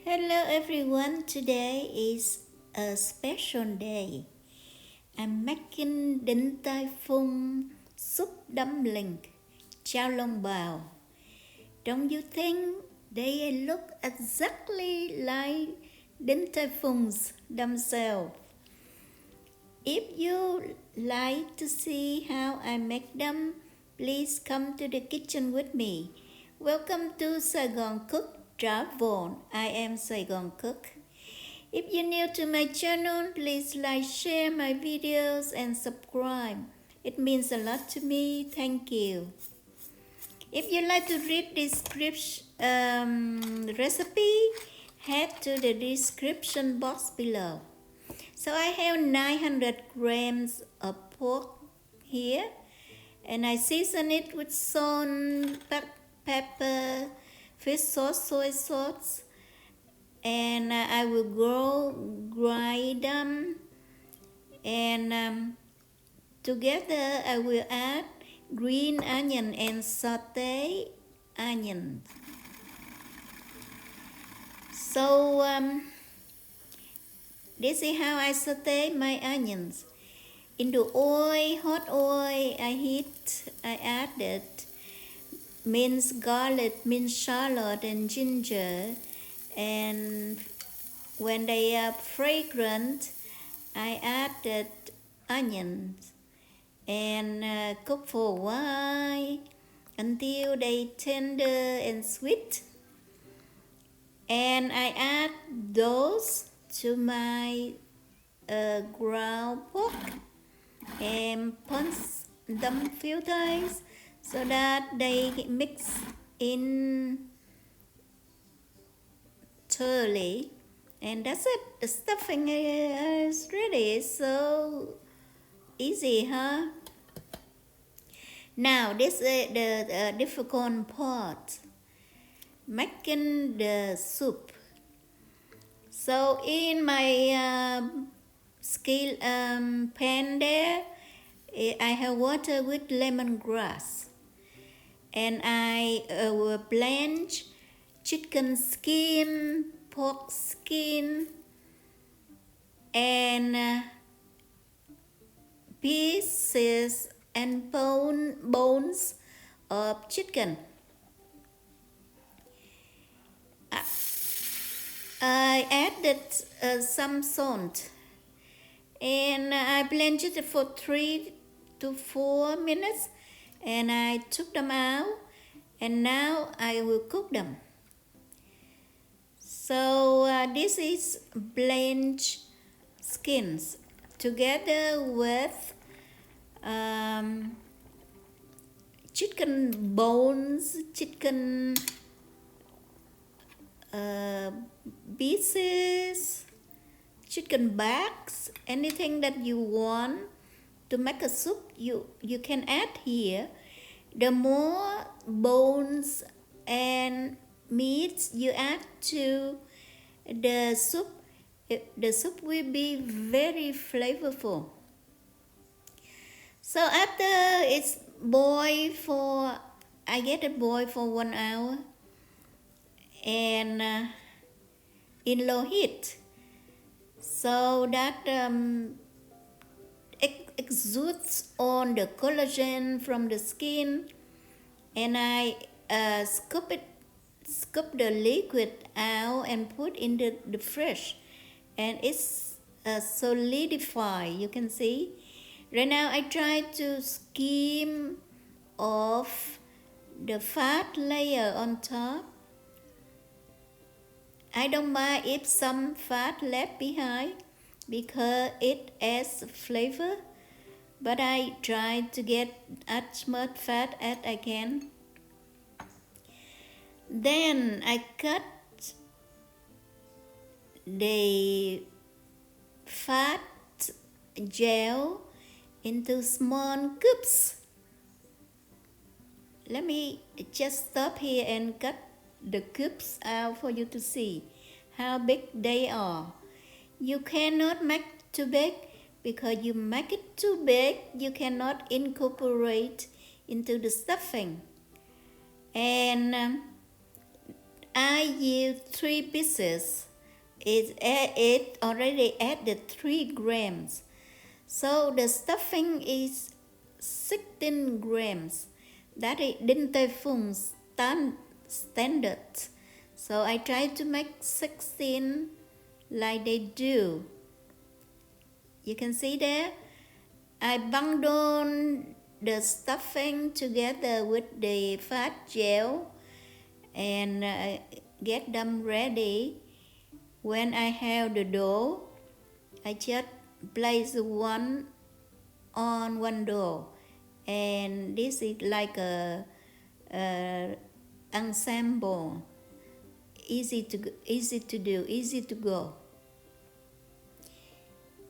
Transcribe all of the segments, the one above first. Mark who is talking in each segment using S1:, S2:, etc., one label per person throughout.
S1: Hello everyone, today is a special day. I'm making Din Tai Fung soup dumpling, chao long bao. Don't you think they look exactly like Din Tai Fung's themselves? If you like to see how I make them, please come to the kitchen with me. Welcome to SAIGONCOOKtravel. I am Saigon Cook. If you're new to my channel, please like, share my videos and subscribe. It means a lot to me. Thank you. If you like to read description recipe, head to the description box below. So I have 900 grams of pork here, and I season it with salt, pepper, fish sauce, soy sauce, and I will grind them, and together I will add green onion and saute onion. So this is how I saute my onions. Into oil, hot oil, I added minced garlic, minced shallot, and ginger. And when they are fragrant, I added onions and cook for a while until they tender and sweet. And I add those to my ground pork and punch them few times so that they mix in thoroughly, and that's it. The stuffing is ready. It's so easy, huh? Now this is the difficult part, making the soup. So in my pan there, I have water with lemongrass, and I will blanch chicken skin, pork skin, and pieces and bones of chicken. I added some salt, and I blanched it for 3 to 4 minutes, and I took them out, and now I will cook them. So this is Blanch skins together with chicken bones, chicken pieces, chicken backs, anything that you want to make a soup, you can add here. The more bones and meats you add to the soup will be very flavorful. So after it's boiled I get it boiled for 1 hour, and in low heat, so that exudes on the collagen from the skin, and I scoop the liquid out and put in the fridge, and it's solidify. You can see right now I try to skim off the fat layer on top. I don't mind if some fat left behind because it adds flavor, but I try to get as much fat as I can. Then I cut the fat gel into small cubes. Let me just stop here and cut the cubes out for you to see how big they are. You cannot make too big, because you make it too big, you cannot incorporate into the stuffing. And I use 3 pieces. It already added 3 grams. So the stuffing is 16 grams. That is Din Tai Fung standard. So I try to make 16 like they do. You can see there, I bundle the stuffing together with the fat gel and get them ready. When I have the dough, I just place one on one dough, and this is like a ensemble, easy to do, easy to go.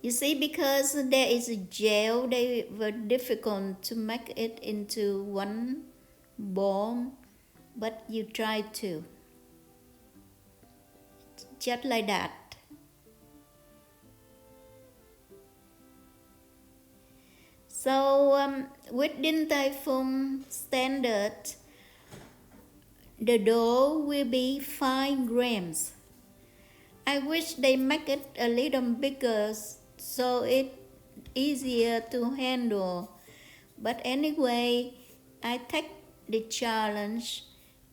S1: You see, because there is a gel, they were difficult to make it into one ball, but you try to, just like that. So with Din Tai Fung standard, the dough will be 5 grams. I wish they make it a little bigger so it's easier to handle. But anyway, I take the challenge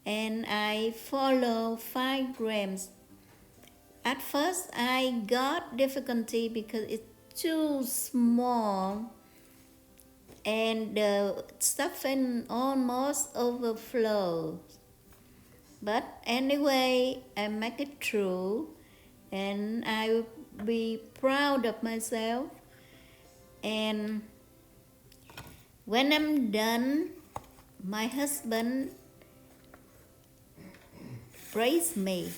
S1: and I follow 5 grams. At first I got difficulty because it's too small and the stuffing almost overflows. But anyway, I make it through and I will be proud of myself. And when I'm done, my husband praised me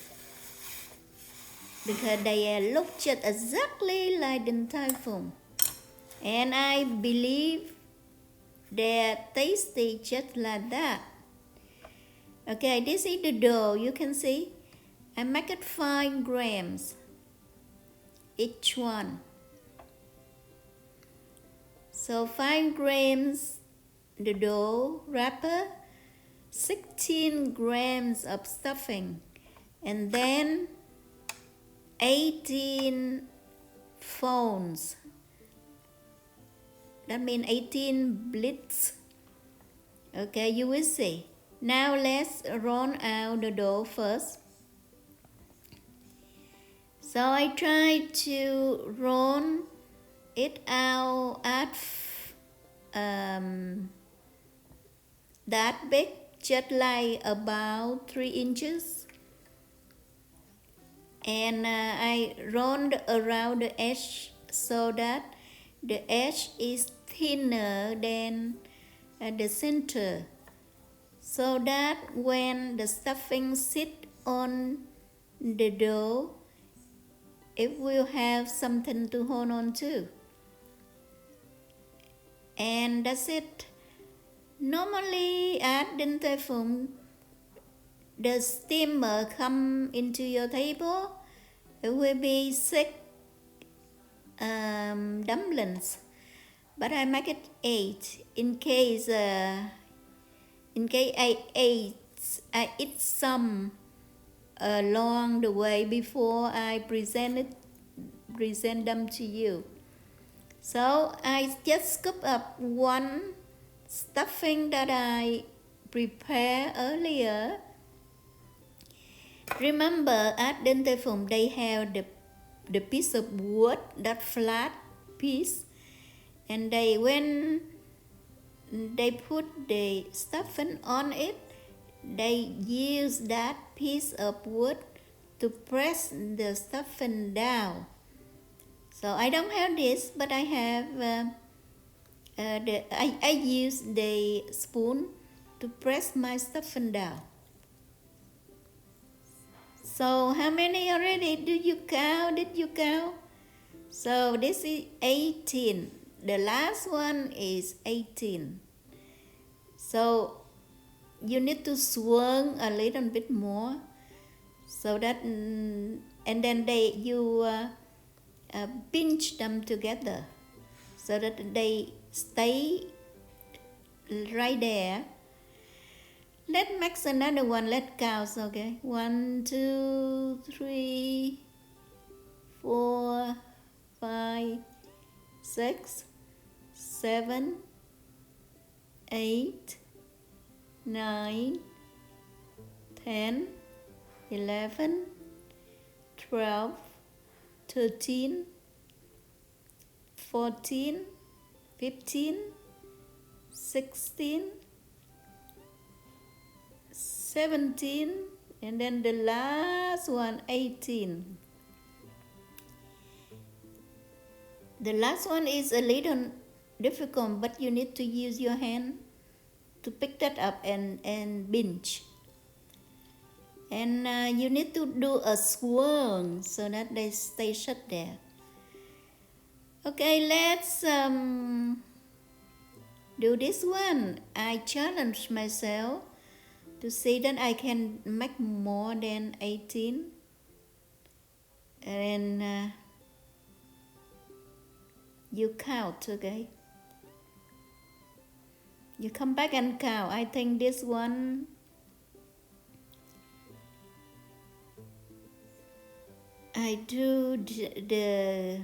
S1: because they look just exactly like Din Tai Fung, and I believe they're tasty just like that. Okay, this is the dough. You can see I make it 5 grams each one. So 5 grams the dough wrapper, 16 grams of stuffing, and then 18 folds. That means 18 blitz. Okay, you will see. Now let's roll out the dough first. So I try to roll it out at that big, just like about 3 inches. And I rolled around the edge so that the edge is thinner than the center, so that when the stuffing sits on the dough, it will have something to hold on to. And that's it. Normally at Din Tai Fung, the steamer come into your table, it will be 6 dumplings, but I make it 8 in case I eat some along the way before I present them to you. So I just scoop up one stuffing that I prepared earlier. Remember at Din Tai Fung they have the piece of wood, that flat piece, and when they put the stuffing on it, they use that piece of wood to press the stuffing down. So I don't have this, but I have I use the spoon to press my stuffing down. So how many already? Did you count? So this is 18. The last one is 18. So you need to swirl a little bit more, so that and then you pinch them together so that they stay right there. Let's make another one. Let's count, okay? 1, 2, 3, 4, 5, 6, 7, 8, 9, 10, 11, 12, 13, 14, 15, 16, 17, and then the last one, 18. The last one is a little difficult, but you need to use your hand to pick that up and pinch. And you need to do a swirl so that they stay shut there. Okay, let's do this one. I challenge myself to see that I can make more than 18. And you count, okay? You come back and count. I think this one I do the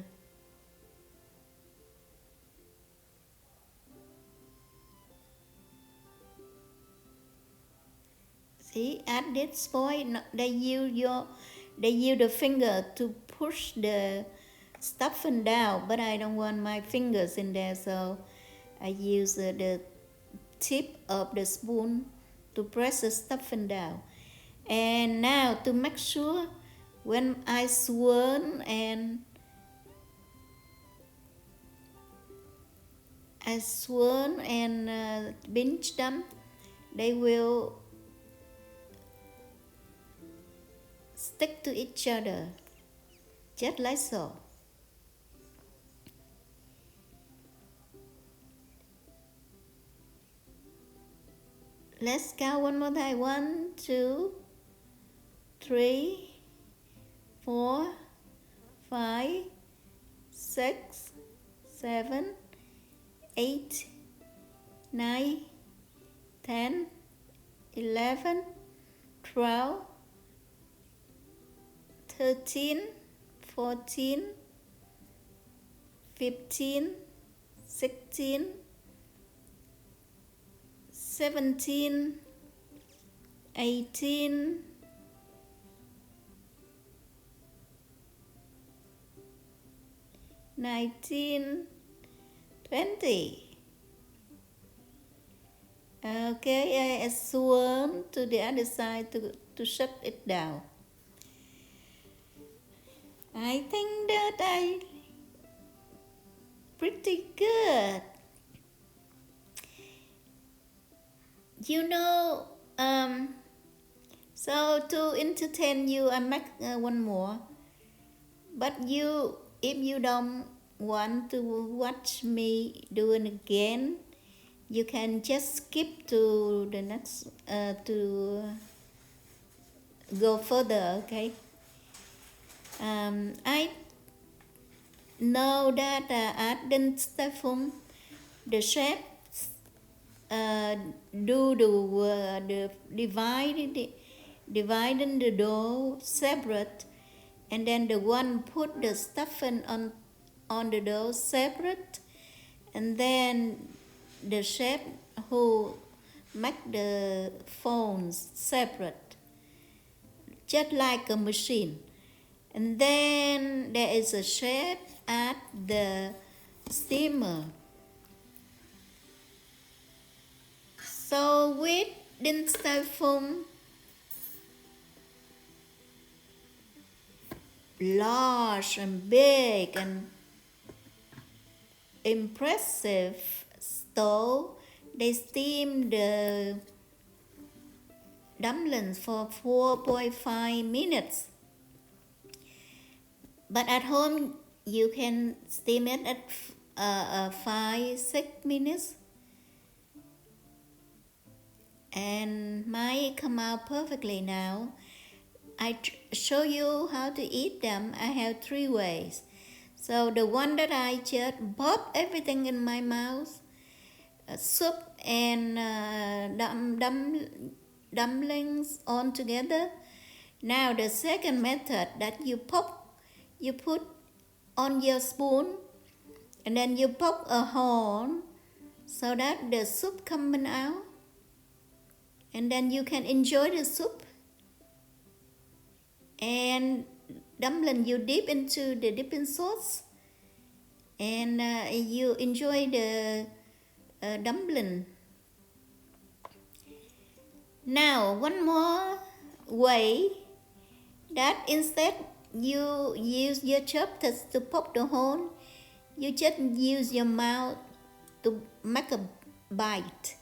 S1: see at this point they use the finger to push the stuffing down, but I don't want my fingers in there, so I use the tip of the spoon to press the stuffing down. And now to make sure when I swirl and pinch them, they will stick to each other, just like so. Let's count one more time. 1, 2, 3, 4, 5, 6, 7, 8, 9, 10, 11, 12, 13, 14, 15, 16, 17, 18, 19, 20. Okay, I swirl to the other side to shut it down. I think that I pretty good. You know, so to entertain you, I make one more. But if you don't want to watch me doing again, you can just skip to the next to go further. Okay. I know that at Din Tai Fung, the chef do the dividing the dough separate, and then the one put the stuffing on the dough separate, and then the chef who make the phones separate, just like a machine. And then there is a chef at the steamer. So with Din Tai Fung, large and big and impressive stove, they steam the dumplings for 4.5 minutes. But at home, you can steam it at 5-6 minutes. And mine come out perfectly now. I show you how to eat them. I have 3 ways. So the one that I just pop everything in my mouth, soup and dumplings all together. Now the second method that you put on your spoon and then you poke a hole so that the soup coming out, and then you can enjoy the soup. And dumpling you dip into the dipping sauce, and you enjoy the dumpling. Now one more way, that instead you use your chopsticks to poke the hole, you just use your mouth to make a bite,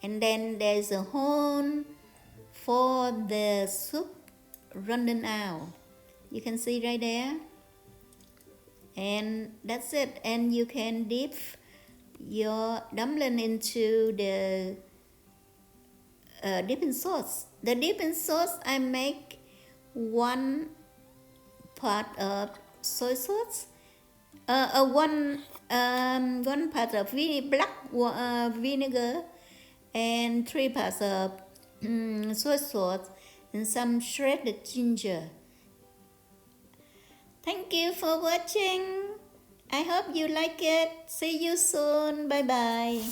S1: and then there's a hole for the soup running out. You can see right there, and that's it. And you can dip your dumpling into the dipping sauce. The dipping sauce, I make 1 part of soy sauce, one part of black vinegar, and 3 parts of soy sauce, and some shredded ginger. Thank you for watching. I hope you like it. See you soon. Bye bye.